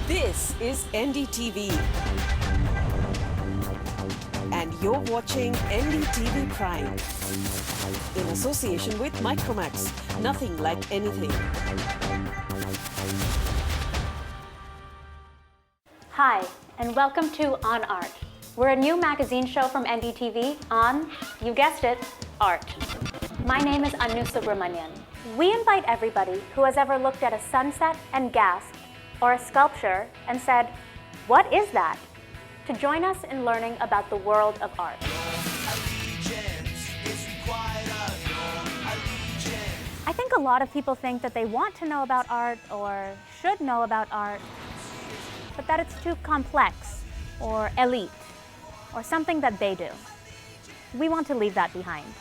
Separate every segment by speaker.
Speaker 1: This is NDTV. And you're watching NDTV Prime. In association with Micromax. Nothing like anything.
Speaker 2: Hi, and welcome to On Art. We're a new magazine show from NDTV on, you guessed it, art. My name is Anu Subramanian. We invite everybody who has ever looked at a sunset and gasped, or a sculpture and said, "What is that?" to join us in learning about the world of art. I think a lot of people think that they want to know about art or should know about art, but that it's too complex or elite or something that they do. We want to leave that behind.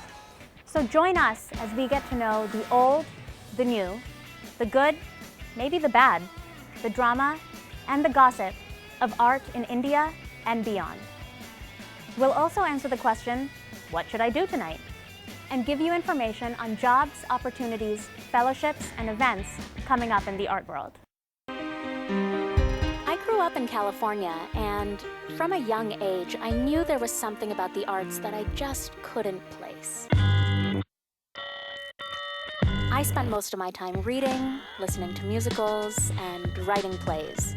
Speaker 2: So join us as we get to know the old, the new, the good, maybe the bad, the drama, and the gossip of art in India and beyond. We'll also answer the question, what should I do tonight? And give you information on jobs, opportunities, fellowships, and events coming up in the art world. I grew up in California, and from a young age, I knew there was something about the arts that I just couldn't place. I spent most of my time reading, listening to musicals, and writing plays.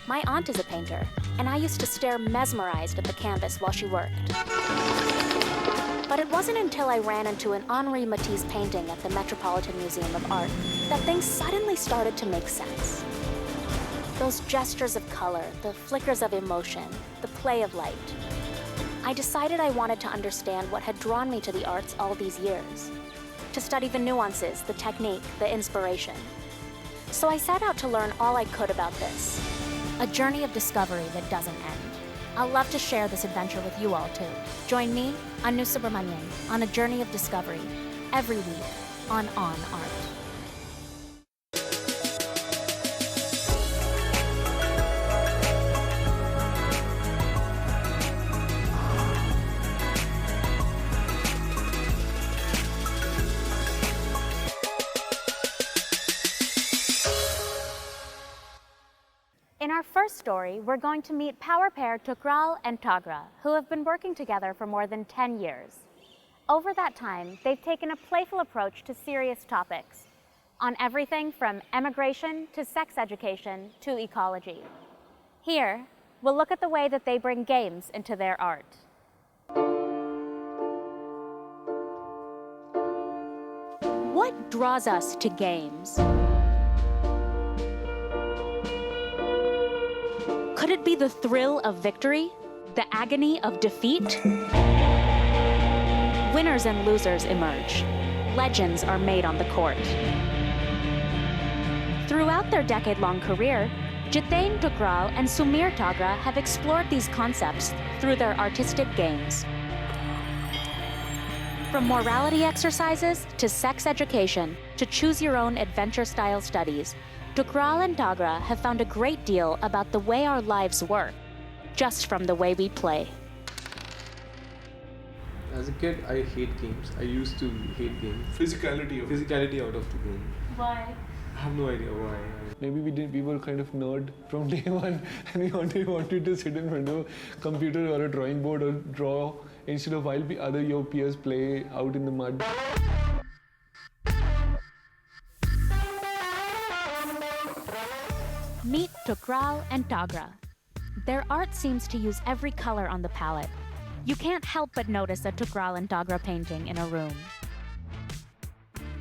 Speaker 2: My aunt is a painter, and I used to stare mesmerized at the canvas while she worked. But it wasn't until I ran into an Henri Matisse painting at the Metropolitan Museum of Art that things suddenly started to make sense. Those gestures of color, the flickers of emotion, the play of light. I decided I wanted to understand what had drawn me to the arts all these years, to study the nuances, the technique, the inspiration. So I set out to learn all I could about this. A journey of discovery that doesn't end. I'll love to share this adventure with you all too. Join me, Anu Subramanian, on a journey of discovery every week on Art. In our first story, we're going to meet power pair Thukral and Tagra, who have been working together for more than 10 years. Over that time, they've taken a playful approach to serious topics, on everything from emigration to sex education to ecology. Here, we'll look at the way that they bring games into their art. What draws us to games? Could it be the thrill of victory? The agony of defeat? Winners and losers emerge. Legends are made on the court. Throughout their decade-long career, Jiten, Thukral, and Sumir Tagra have explored these concepts through their artistic games. From morality exercises to sex education to choose-your-own adventure-style studies, Thukral and Tagra have found a great deal about the way our lives work, just from the way we play.
Speaker 3: As a kid, I hate games. I used to hate games. Physicality out of the game.
Speaker 2: Why?
Speaker 3: I have no idea why.
Speaker 4: Maybe we were kind of nerd from day one, and we wanted to sit in front of a computer or a drawing board or draw instead of while your peers play out in the mud.
Speaker 2: Meet Thukral and Tagra. Their art seems to use every color on the palette. You can't help but notice a Thukral and Tagra painting in a room.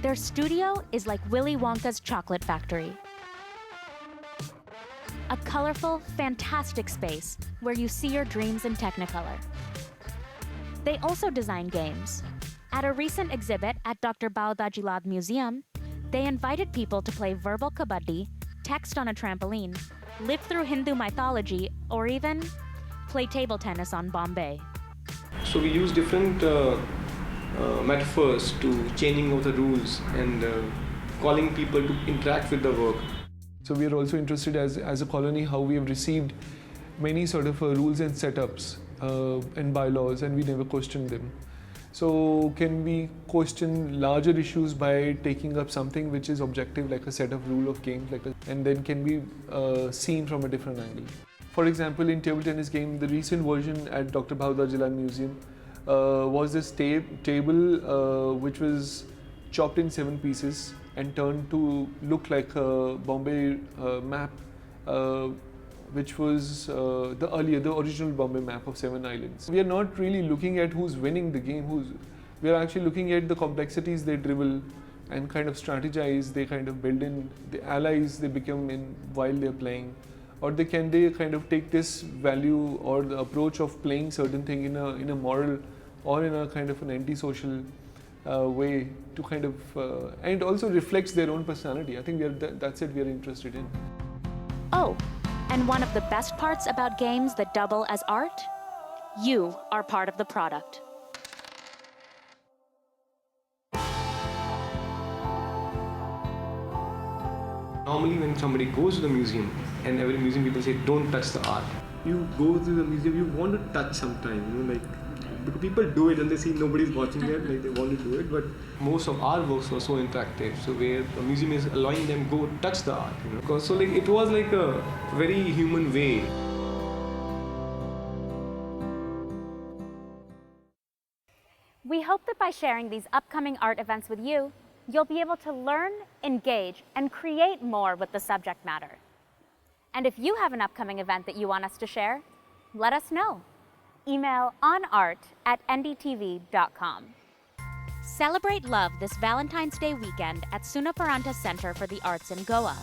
Speaker 2: Their studio is like Willy Wonka's chocolate factory. A colorful, fantastic space where you see your dreams in Technicolor. They also design games. At a recent exhibit at Dr. Baudajilad Museum, they invited people to play verbal kabaddi, text on a trampoline, live through Hindu mythology, or even play table tennis on Bombay.
Speaker 3: So we use different metaphors to changing of the rules and calling people to interact with the work.
Speaker 4: So we are also interested as a colony how we have received many sort of rules and setups and bylaws, and we never questioned them. So can we question larger issues by taking up something which is objective, like a set of rule of games, and then can be seen from a different angle. For example, in table tennis game, the recent version at Dr. Bahudar Jalan Museum was this table which was chopped in 7 pieces and turned to look like a Bombay map, which was the original Bombay map of 7 islands. We are not really looking at who's winning the game, we are actually looking at the complexities they dribble and kind of strategize, they kind of build in the allies they become in while they're playing. Or they kind of take this value or the approach of playing certain thing in a moral or in a kind of an anti-social way to kind of and also reflects their own personality. I think that's it we are interested in.
Speaker 2: Oh, and one of the best parts about games that double as art? You are part of the product.
Speaker 3: Normally when somebody goes to the museum, and every museum people say don't touch the art. You go to the museum, you want to touch sometime, like because people do it and they see nobody's watching it, like they want to do it, but most of our works were so interactive, so where the museum is allowing them go touch the art, because so like it was like a very human way.
Speaker 2: We hope that by sharing these upcoming art events with you, you'll be able to learn, engage, and create more with the subject matter. And if you have an upcoming event that you want us to share, let us know. Email onart@ndtv.com. Celebrate love this Valentine's Day weekend at Sunaparanta Center for the Arts in Goa.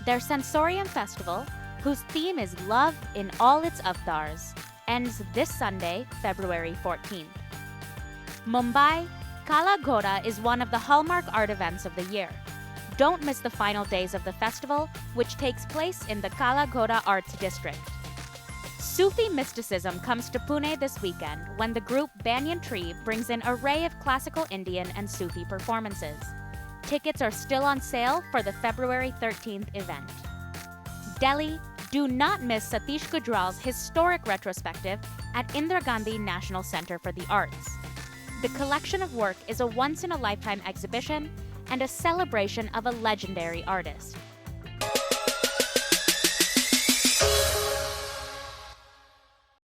Speaker 2: Their Sensorium Festival, whose theme is love in all its avatars, ends this Sunday, February 14th. Mumbai, Kala Ghoda is one of the hallmark art events of the year. Don't miss the final days of the festival, which takes place in the Kala Ghoda Arts District. Sufi mysticism comes to Pune this weekend when the group Banyan Tree brings an array of classical Indian and Sufi performances. Tickets are still on sale for the February 13th event. Delhi, do not miss Satish Gujral's historic retrospective at Indira Gandhi National Center for the Arts. The collection of work is a once-in-a-lifetime exhibition and a celebration of a legendary artist.